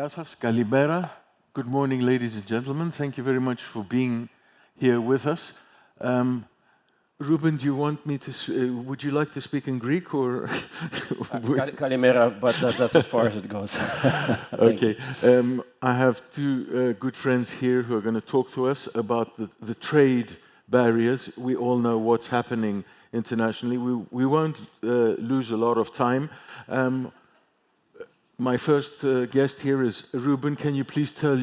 Γεια σας, καλημέρα. Good morning, ladies and gentlemen. Thank you very much for being here with us. Ruben, do you want me to? Would you like to speak in Greek or? Kalimera, but that's as far as it goes. Okay. I have two good friends here who are going to talk to us about the trade barriers. We all know what's happening internationally. We won't lose a lot of time. My first guest here is Ruben. Can you please tell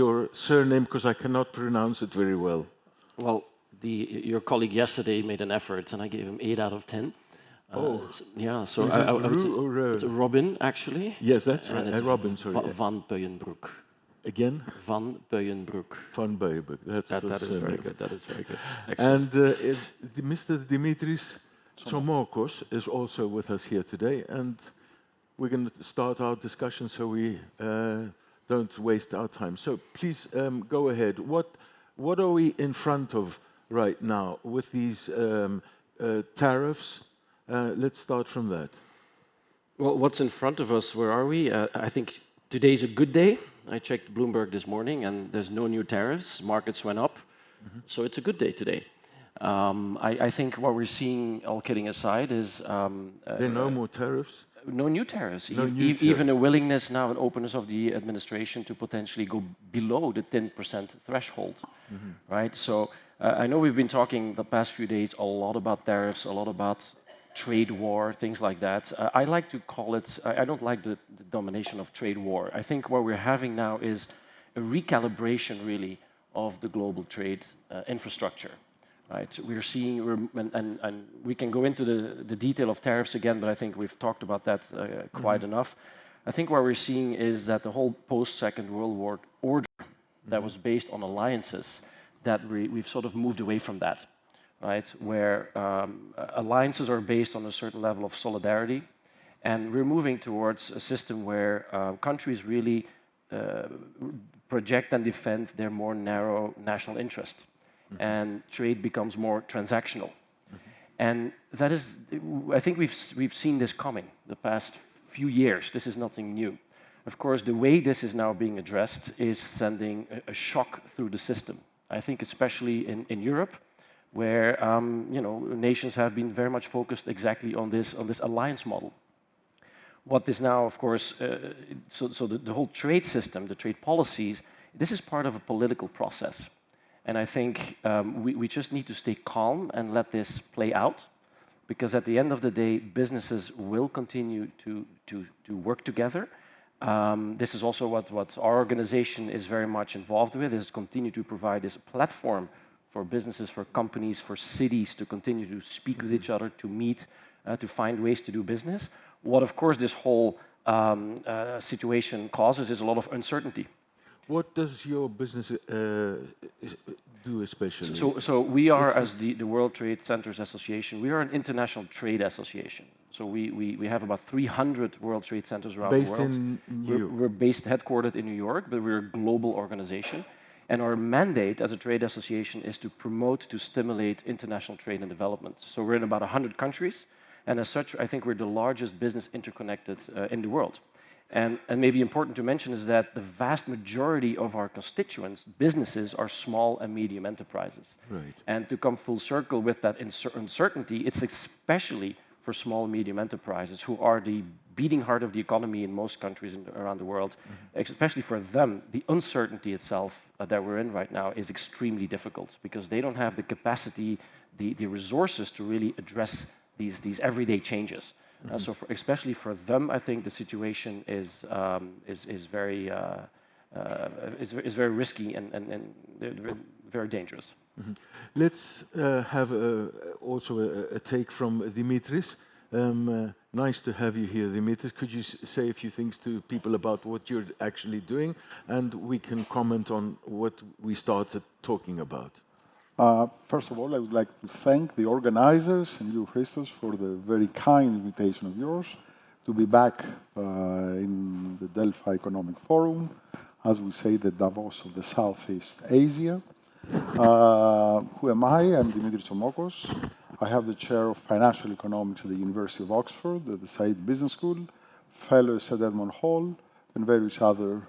your surname, because I cannot pronounce it very well? Well, your colleague yesterday made an effort, and I gave him 8 out of 10. Yeah, so Is it Ru or it's Robin, actually. Yes, that's right. And it's Robin, sorry. Van Puyenbroeck. Again? Van Puyenbroeck. Van Puyenbroeck. That is very good. That is very good. Excellent. And Mr. Dimitrios Tsomocos is also with us here today, and we're going to start our discussion so we don't waste our time. So please go ahead. What are we in front of right now with these tariffs? Let's start from that. Well, what's in front of us? Where are we? I think today's a good day. I checked Bloomberg this morning, and there's no new tariffs. Markets went up, so it's a good day today. I think what we're seeing, all kidding aside, is there are no more tariffs. No new tariffs. Even a willingness now and openness of the administration to potentially go below the 10% threshold, right? So I know we've been talking the past few days a lot about tariffs, a lot about trade war, things like that. I like to call it, I don't like the domination of trade war. I think what we're having now is a recalibration, really, of the global trade infrastructure. Right, we're seeing, and we can go into the detail of tariffs again, but I think we've talked about that quite enough. I think what we're seeing is that the whole post-Second World War order that was based on alliances, that we've sort of moved away from that, right? Where alliances are based on a certain level of solidarity, and we're moving towards a system where countries really project and defend their more narrow national interest. And trade becomes more transactional. And that is, I think we've seen this coming the past few years. This is nothing new. Of course, the way this is now being addressed is sending a shock through the system. I think especially in Europe, where nations have been very much focused exactly on this alliance model. What is now, of course, so the whole trade system, the trade policies, this is part of a political process. And I think we just need to stay calm and let this play out, because at the end of the day, businesses will continue to work together. This is also what our organization is very much involved with, is continue to provide this platform for businesses, for companies, for cities to continue to speak with each other, to meet, to find ways to do business. What, of course, this whole situation causes is a lot of uncertainty. What does your business do especially? So we are, as the World Trade Centers Association, we are an international trade association. So we have about 300 World Trade Centers around the world. Based in New York? We're based, headquartered in New York, but we're a global organization. And our mandate as a trade association is to promote, to stimulate international trade and development. So we're in about 100 countries. And as such, I think we're the largest business interconnected in the world. And maybe important to mention is that the vast majority of our constituents, businesses, are small and medium enterprises. Right. And to come full circle with that uncertainty, it's especially for small and medium enterprises, who are the beating heart of the economy in most countries around the world. Especially for them, the uncertainty itself that we're in right now is extremely difficult, because they don't have the capacity, the resources to really address these everyday changes. So especially for them, I think the situation is very risky and very dangerous. Let's have also a take from Dimitrios. Nice to have you here, Dimitrios. Could you say a few things to people about what you're actually doing, and we can comment on what we started talking about? First of all, I would like to thank the organizers and you, Christos, for the very kind invitation of yours to be back in the Delphi Economic Forum, as we say, the Davos of the Southeast Asia. Who am I? I'm Dimitrios Tsomocos. I have the chair of financial economics at the University of Oxford, at the Said Business School, fellow at St. Edmund Hall, and various other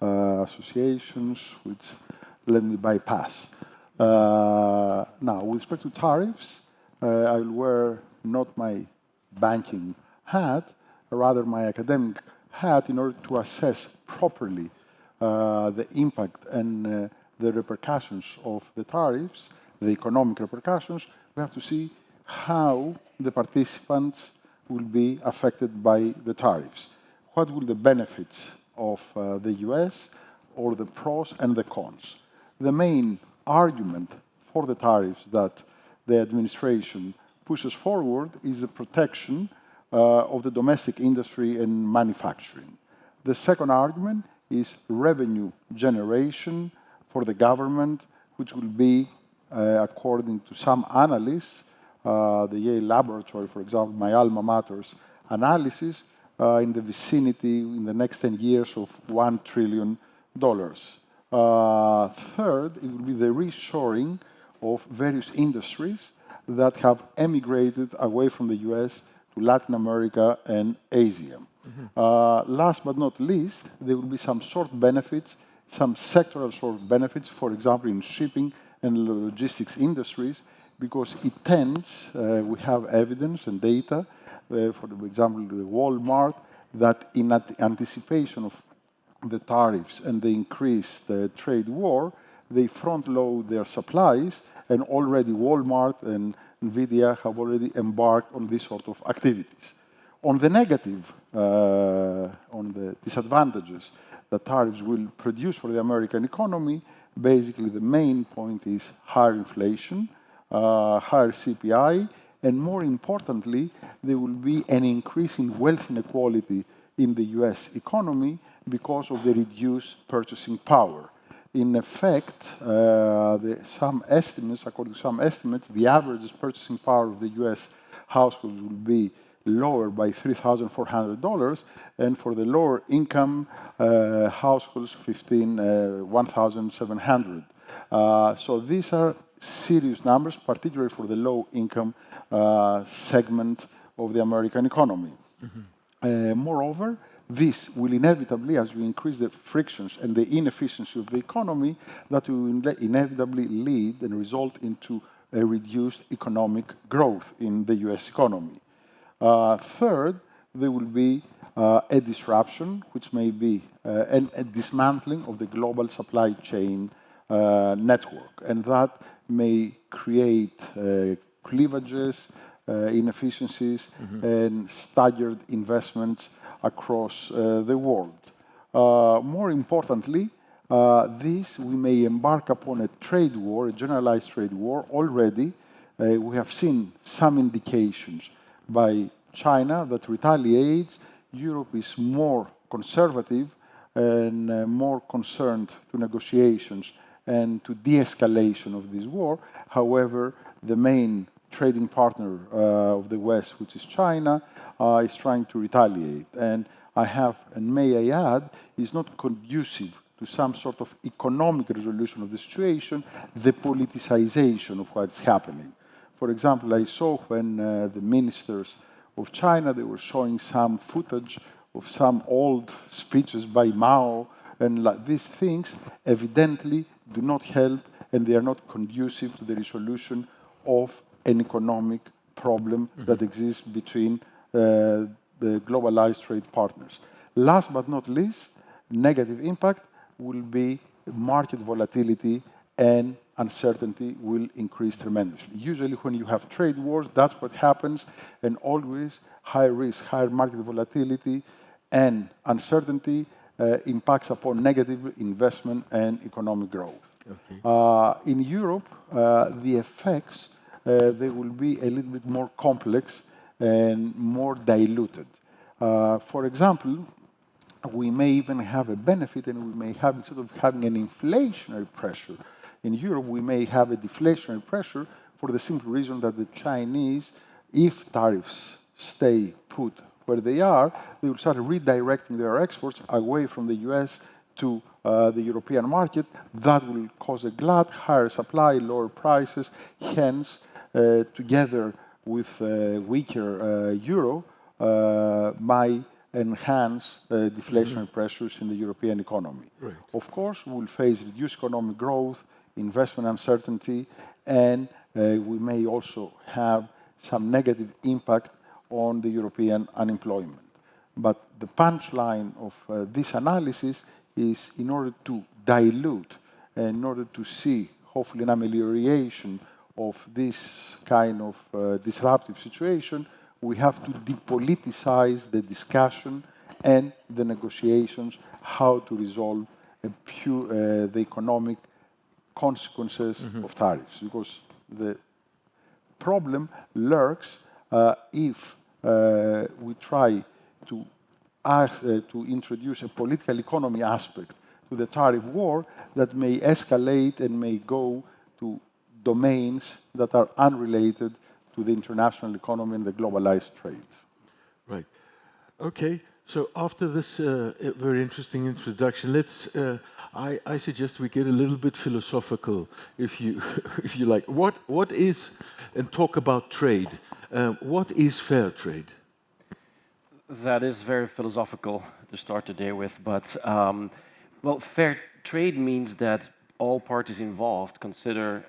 associations, which let me bypass. Now, with respect to tariffs, I will wear not my banking hat, rather my academic hat, in order to assess properly the impact and the repercussions of the tariffs, the economic repercussions. We have to see how the participants will be affected by the tariffs. What will the benefits of the US, or the pros and the cons? The main argument for the tariffs that the administration pushes forward is the protection of the domestic industry and manufacturing. The second argument is revenue generation for the government, which will be, according to some analysts, the Yale Laboratory, for example, my alma mater's analysis, in the vicinity, in the next 10 years, of $1 trillion. Third, it will be the reshoring of various industries that have emigrated away from the US to Latin America and Asia. Last but not least, there will be some sort benefits, some sectoral sort of benefits, for example, in shipping and logistics industries, because it tends, we have evidence and data, for example, Walmart, that in anticipation of the tariffs and the increased trade war, they front-load their supplies, and already Walmart and NVIDIA have already embarked on this sort of activities. On the negative, on the disadvantages that tariffs will produce for the American economy, basically the main point is higher inflation, higher CPI, and more importantly, there will be an increase in wealth inequality in the US economy because of the reduced purchasing power. In effect, some estimates, according to some estimates, the average purchasing power of the US households will be lower by $3,400, and for the lower income households, $1,700. So these are serious numbers, particularly for the low income segment of the American economy. Moreover, this will inevitably, as we increase the frictions and the inefficiency of the economy, that will inevitably lead and result into a reduced economic growth in the US economy. Third, there will be a disruption, which may be a dismantling of the global supply chain network, and that may create cleavages, inefficiencies, and staggered investments across the world. More importantly, we may embark upon a trade war, a generalized trade war. Already, we have seen some indications by China that retaliates. Europe is more conservative and more concerned to negotiations and to de-escalation of this war. However, the main trading partner of the West, which is China, is trying to retaliate. And may I add, is not conducive to some sort of economic resolution of the situation, the politicization of what's happening. For example, I saw when the ministers of China, they were showing some footage of some old speeches by Mao, and these things evidently do not help, and they are not conducive to the resolution of an economic problem that exists between the globalized trade partners. Last but not least, negative impact will be market volatility, and uncertainty will increase tremendously. Usually when you have trade wars, that's what happens, and always high risk, higher market volatility, and uncertainty impacts upon negative investment and economic growth. Okay. In Europe, the effects, they will be a little bit more complex and more diluted. For example, we may even have a benefit, and we may have, instead of having an inflationary pressure in Europe, we may have a deflationary pressure, for the simple reason that the Chinese, if tariffs stay put where they are, they will start redirecting their exports away from the US to the European market. That will cause a glut, higher supply, lower prices. Hence, together with weaker euro, my enhance deflationary pressures in the European economy. Right. Of course, we will face reduced economic growth, investment uncertainty, and we may also have some negative impact on the European unemployment. But the punchline of this analysis is, in order to dilute, in order to see, hopefully, an amelioration of this kind of disruptive situation, we have to depoliticize the discussion and the negotiations how to resolve the economic consequences of tariffs. Because the problem lurks if we try to introduce a political economy aspect to the tariff war that may escalate and may go to domains that are unrelated to the international economy and the globalized trade. Right. Okay. So after this very interesting introduction, let's. I suggest we get a little bit philosophical, if you if you like. What is, and talk about trade. What is fair trade? That is very philosophical to start today with, but well, fair trade means that all parties involved consider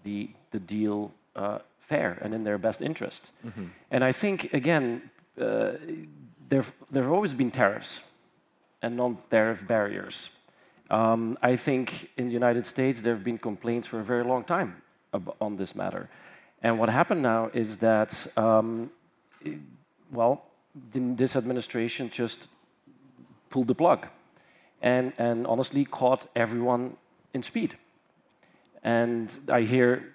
the deal fair and in their best interest. And I think, again, there have always been tariffs and non-tariff barriers. I think in the United States there have been complaints for a very long time on this matter. And what happened now is that, well, this administration just pulled the plug and honestly caught everyone in speed. And I hear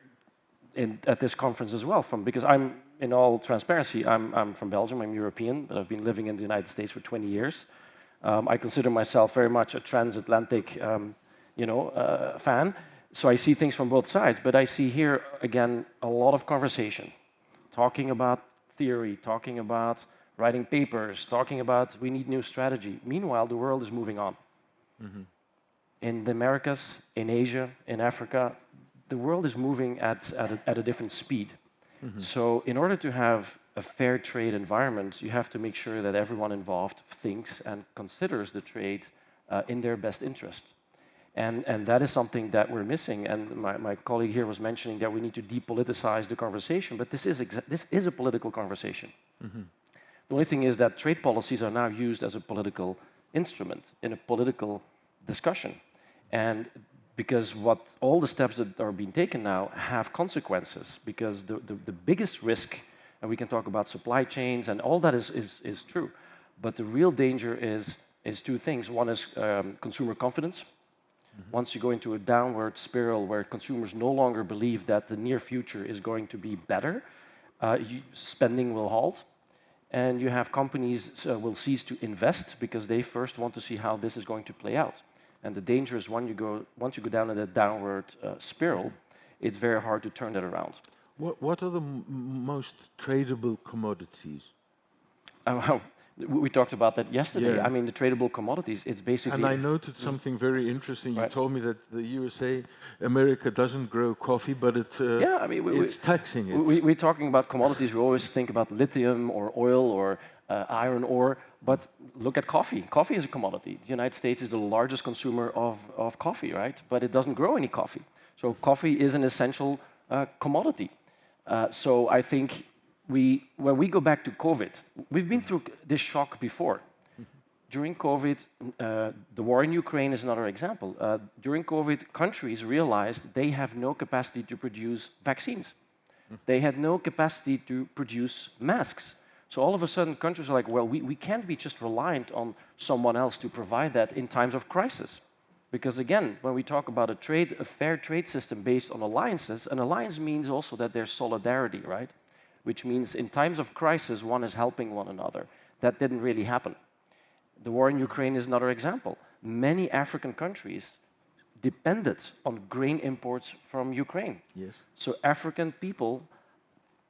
at this conference as well, because I'm, in all transparency, I'm from Belgium, I'm European, but I've been living in the United States for 20 years. I consider myself very much a transatlantic fan, so I see things from both sides, but I see here, again, a lot of conversation, talking about theory, talking about writing papers, talking about we need new strategy. Meanwhile, the world is moving on. In the Americas, in Asia, in Africa, the world is moving at a different speed. So in order to have a fair trade environment, you have to make sure that everyone involved thinks and considers the trade in their best interest. And that is something that we're missing. And my colleague here was mentioning that we need to depoliticize the conversation, but this is a political conversation. The only thing is that trade policies are now used as a political instrument in a political discussion. And because all the steps that are being taken now have consequences, because the biggest risk, and we can talk about supply chains and all that is true, but the real danger is two things. One is consumer confidence. Once you go into a downward spiral where consumers no longer believe that the near future is going to be better, spending will halt. And you have companies will cease to invest because they first want to see how this is going to play out. And the danger is once you go down in a downward spiral, it's very hard to turn that around. What are the most tradable commodities? We talked about that yesterday. Yeah. I mean, the tradable commodities, it's basically... And I noted something very interesting. You Right. told me that the USA, America doesn't grow coffee, but Yeah, I mean, it's taxing it. We're talking about commodities. We always think about lithium or oil or iron ore, but look at coffee. Coffee is a commodity. The United States is the largest consumer of coffee, right? But it doesn't grow any coffee. So coffee is an essential commodity. So I think when we go back to COVID, we've been through this shock before. During COVID, the war in Ukraine is another example. During COVID, countries realized they have no capacity to produce vaccines. They had no capacity to produce masks. So all of a sudden, countries are like, well, we can't be just reliant on someone else to provide that in times of crisis. Because again, when we talk about a fair trade system based on alliances, an alliance means also that there's solidarity, right? Which means in times of crisis, one is helping one another. That didn't really happen. The war in Ukraine is another example. Many African countries depended on grain imports from Ukraine. Yes. So African people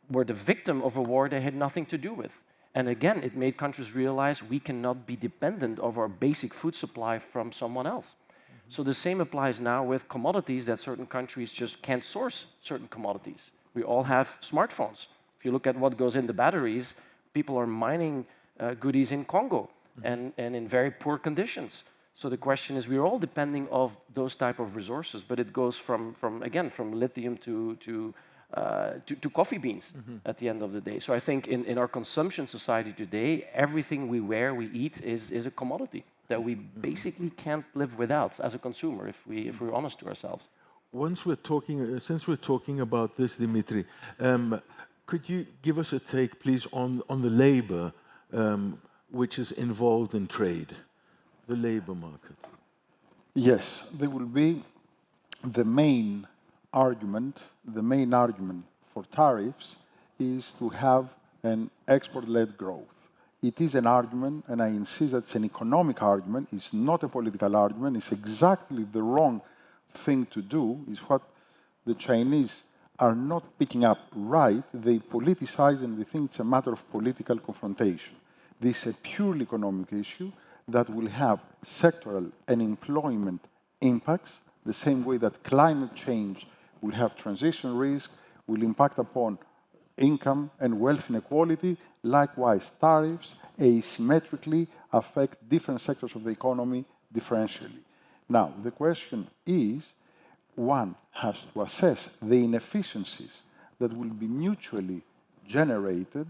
were the victim of a war they had nothing to do with. And again, it made countries realize we cannot be dependent of our basic food supply from someone else. So the same applies now with commodities that certain countries just can't source certain commodities. We all have smartphones. If you look at what goes in the batteries, people are mining goodies in Congo. and in very poor conditions. So the question is, we're all depending on those type of resources, but it goes from lithium to coffee beans at the end of the day. So I think in our consumption society today, everything we wear, we eat is a commodity that we basically can't live without as a consumer if we're honest to ourselves. Since we're talking about this, Dimitri, could you give us a take, please, on the labor which is involved in trade, the labor market? Yes, there will be the main argument for tariffs is to have an export-led growth. It is an argument, and I insist that it's an economic argument, it's not a political argument, it's exactly the wrong thing to do, is what the Chinese are not picking up right. They politicize and they think it's a matter of political confrontation. This is a purely economic issue that will have sectoral and employment impacts, the same way that climate change will have transition risk, will impact upon income and wealth inequality. Likewise, tariffs asymmetrically affect different sectors of the economy differentially. Now, the question is, one has to assess the inefficiencies that will be mutually generated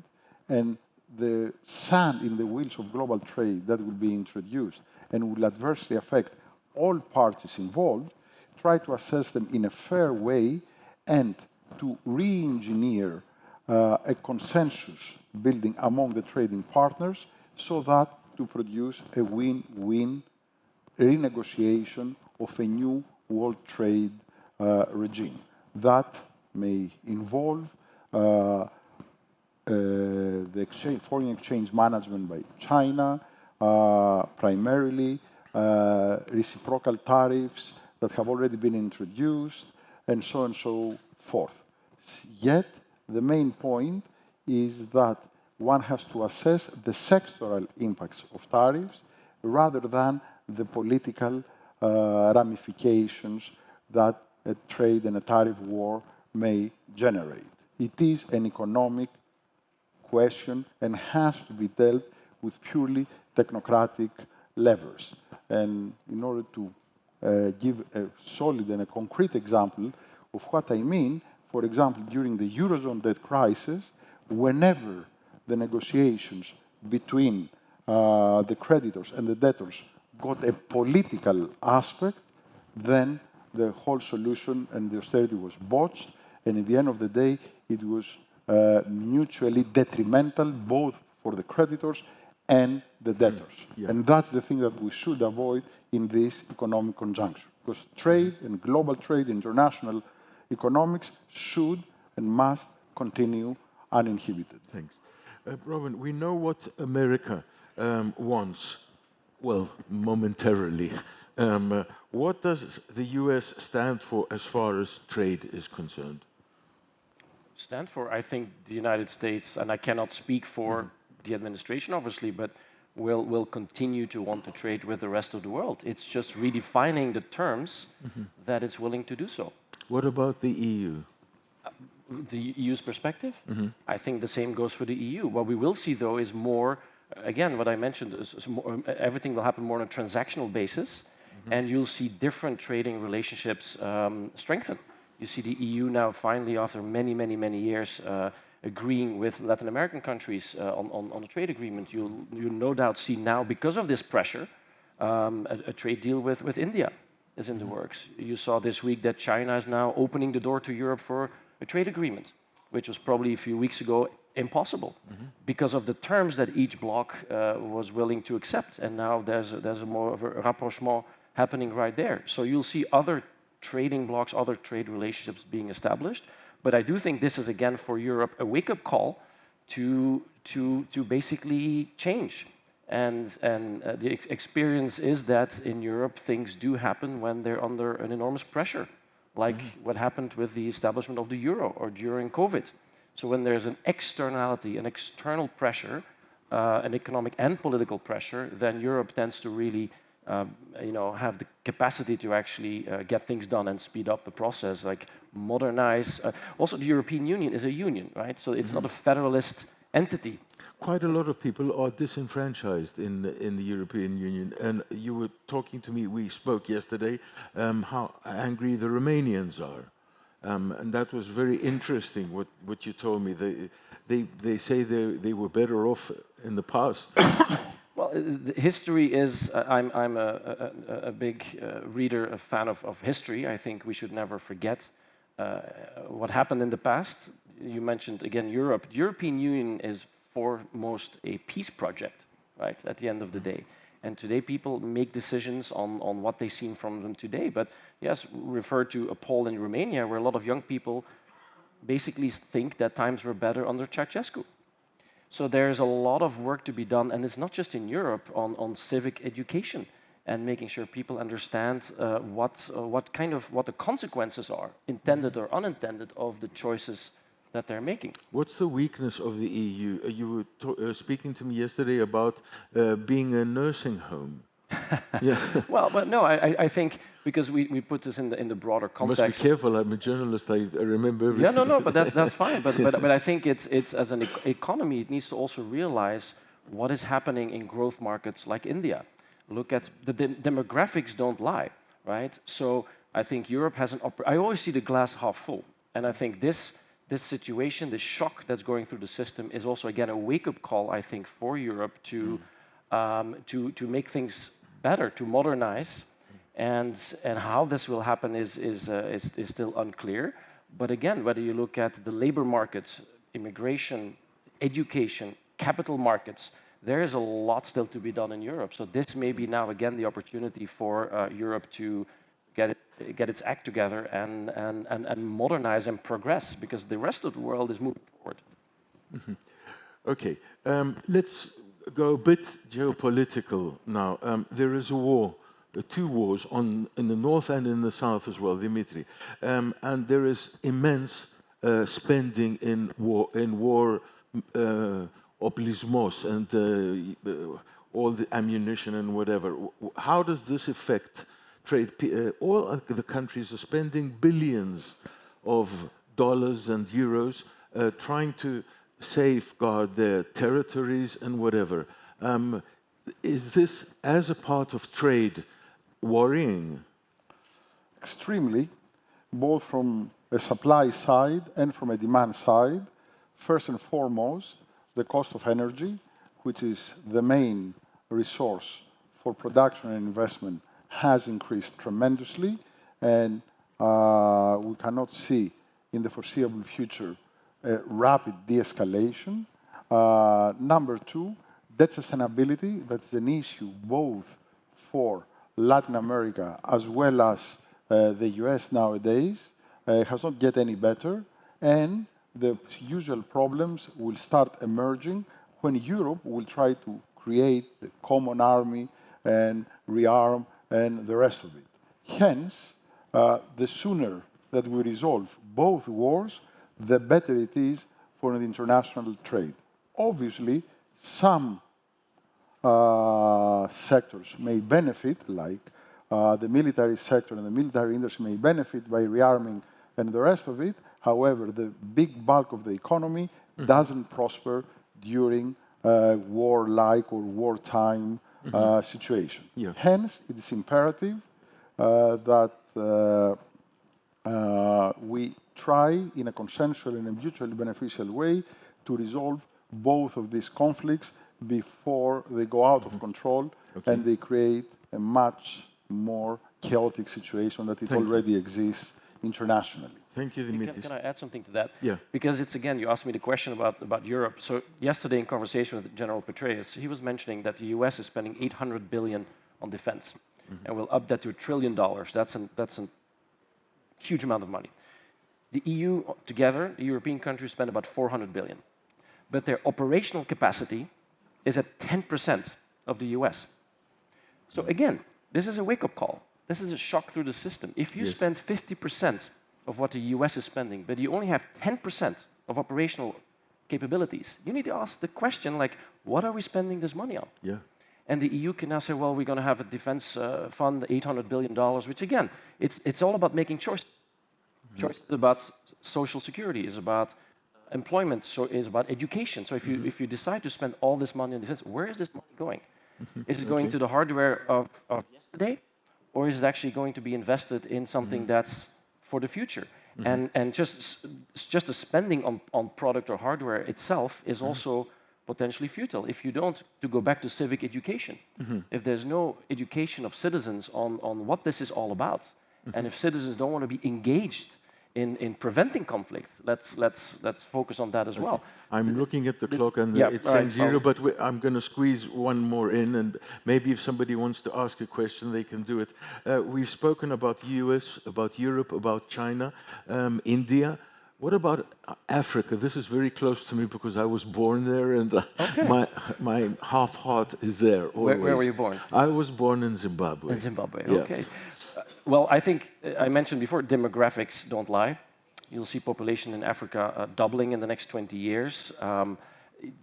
and the sand in the wheels of global trade that will be introduced and will adversely affect all parties involved, try to assess them in a fair way and to re-engineer a consensus building among the trading partners so that to produce a win-win renegotiation of a new world trade regime. That may involve the foreign exchange management by China, primarily reciprocal tariffs that have already been introduced, and so on and so forth. Yet, the main point is that one has to assess the sectoral impacts of tariffs rather than the political ramifications that a trade and a tariff war may generate. It is an economic question and has to be dealt with purely technocratic levers. And in order to give a solid and a concrete example of what I mean, for example, during the Eurozone debt crisis, whenever the negotiations between the creditors and the debtors got a political aspect, then the whole solution and the austerity was botched, and at the end of the day, it was mutually detrimental both for the creditors and the debtors. Yeah. And that's the thing that we should avoid in this economic conjuncture, because trade and global trade, international economics should and must continue uninhibited. Thanks. Robin, we know what America wants, well, momentarily. What does the US stand for as far as trade is concerned? Stand for, I think, the United States, and I cannot speak for the administration, obviously, but will continue to want to trade with the rest of the world. It's just redefining the terms that it's willing to do so. What about the EU? The EU's perspective? I think the same goes for the EU. What we will see, though, is more, again, what I mentioned, is more, everything will happen more on a transactional basis, and you'll see different trading relationships strengthen. You see the EU now finally, after many years, agreeing with Latin American countries on a trade agreement. You'll no doubt see now, because of this pressure, a trade deal with India is in the works. You saw this week that China is now opening the door to Europe for a trade agreement, which was probably a few weeks ago impossible because of the terms that each bloc was willing to accept. And now there's a more of a rapprochement happening right there. So you'll see other trading blocs, other trade relationships being established. But I do think this is, again, for Europe, a wake-up call to basically change. And the experience is that in Europe, things do happen when they're under an enormous pressure, like what happened with the establishment of the euro or during COVID. So when there's an externality, an external pressure, an economic and political pressure, then Europe tends to really have the capacity to actually get things done and speed up the process, like modernize. Also, the European Union is a union, right? So it's not a federalist entity. quite a lot of people are disenfranchised in the European Union. And you were talking to me, we spoke yesterday, how angry the Romanians are. And that was very interesting, what you told me. They say they were better off in the past. Well, history is, I'm a big reader, a fan of history. I think we should never forget what happened in the past. You mentioned, again, Europe. The European Union is foremost a peace project, right, at the end of the day. And today people make decisions on what they see from them today. But yes, refer to a poll in Romania where a lot of young people basically think that times were better under Ceausescu. So there's a lot of work to be done, and it's not just in Europe, on civic education and making sure people understand what the consequences are, intended or unintended, of the choices that they're making. What's the weakness of the EU? You were speaking to me yesterday about being a nursing home. Yeah. Well, but no, I think because we put this in the broader context. Must be careful. I'm a journalist. I remember everything. Yeah, no, but that's fine. But I think it's as an economy, it needs to also realize what is happening in growth markets like India. Look at the demographics don't lie, right? So I think Europe has I always see the glass half full, and I think this situation, this shock that's going through the system, is also again a wake-up call, I think, for Europe to make things better, to modernize, and how this will happen is still unclear. But again, whether you look at the labor markets, immigration, education, capital markets, there is a lot still to be done in Europe. So this may be now again the opportunity for Europe to get its act together and modernize and progress, because the rest of the world is moving forward. Mm-hmm. Okay, let's go a bit geopolitical now. There is a war, two wars in the north and in the south as well, Dimitri, and there is immense spending in war oplismos and all the ammunition and whatever. How does this affect trade? All the countries are spending billions of dollars and euros trying to safeguard their territories and whatever. Is this, as a part of trade, worrying? Extremely, both from a supply side and from a demand side. First and foremost, the cost of energy, which is the main resource for production and investment, has increased tremendously, and we cannot see in the foreseeable future a rapid de-escalation. Number two, debt sustainability, that's an issue both for Latin America as well as the US nowadays, has not get any better, and the usual problems will start emerging when Europe will try to create the common army and rearm and the rest of it. Hence, the sooner that we resolve both wars, the better it is for the international trade. Obviously, some sectors may benefit, like the military sector and the military industry may benefit by rearming and the rest of it. However, the big bulk of the economy doesn't prosper during war-like or wartime situation. Yeah. Hence, it is imperative that we try in a consensual and a mutually beneficial way to resolve both of these conflicts before they go out of control and they create a much more chaotic situation that it already exists internationally. Thank you, Dimitrios. Can I add something to that? Yeah. Because it's, again, you asked me the question about Europe. So yesterday in conversation with General Petraeus, he was mentioning that the US is spending $800 billion on defense, and we'll up that to $1 trillion. That's a huge amount of money. The EU together, the European countries, spend about $400 billion. But their operational capacity is at 10% of the US. So again, this is a wake-up call. This is a shock through the system. If you spend 50% of what the US is spending, but you only have 10% of operational capabilities, you need to ask the question, like, what are we spending this money on? Yeah. And the EU can now say, well, we're going to have a defense fund, $800 billion, which again, it's all about making choices. Choices about social security, is about employment, so is about education. So if you decide to spend all this money on defense, where is this money going? Is it going to the hardware of yesterday, or is it actually going to be invested in something that's for the future? And just the spending on product or hardware itself is also potentially futile. If you don't, to go back to civic education, if there's no education of citizens on what this is all about, and if citizens don't want to be engaged in preventing conflict, let's focus on that as well. I'm looking at the clock and it's right, 0, but I'm going to squeeze one more in, and maybe if somebody wants to ask a question, they can do it. We've spoken about US, about Europe, about China, India. What about Africa? This is very close to me because I was born there, and my half heart is there always. Where were you born? I was born in Zimbabwe. In Zimbabwe, Yeah. okay. Well, I think I mentioned before, demographics don't lie. You'll see population in Africa doubling in the next 20 years.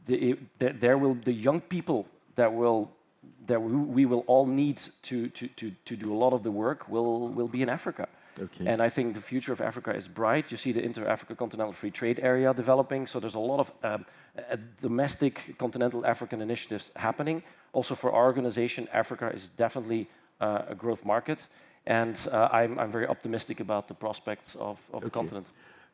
The young people that we will all need to do a lot of the work will be in Africa. Okay. And I think the future of Africa is bright. You see the Inter-Africa Continental Free Trade Area developing, so there's a lot of domestic continental African initiatives happening. Also for our organization, Africa is definitely a growth market, and I'm very optimistic about the prospects of the continent.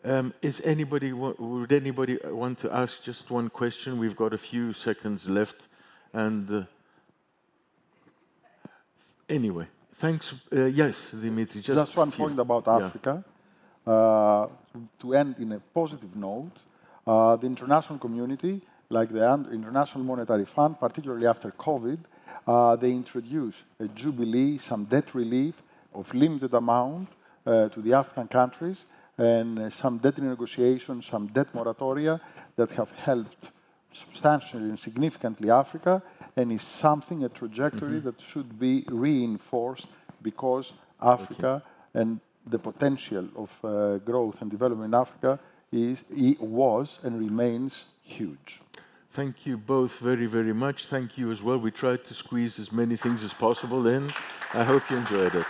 Would anybody want to ask just one question? We've got a few seconds left, and anyway. Thanks. Yes, Dimitri. Just one point about Africa. To end in a positive note, the international community, like the International Monetary Fund, particularly after COVID, they introduced a jubilee, some debt relief of limited amount to the African countries, and some debt renegotiation, some debt moratoria that have helped substantially and significantly Africa, and is something, a trajectory that should be reinforced because Africa and the potential of growth and development in Africa was and remains huge. Thank you both very, very much. Thank you as well. We tried to squeeze as many things as possible in. I hope you enjoyed it.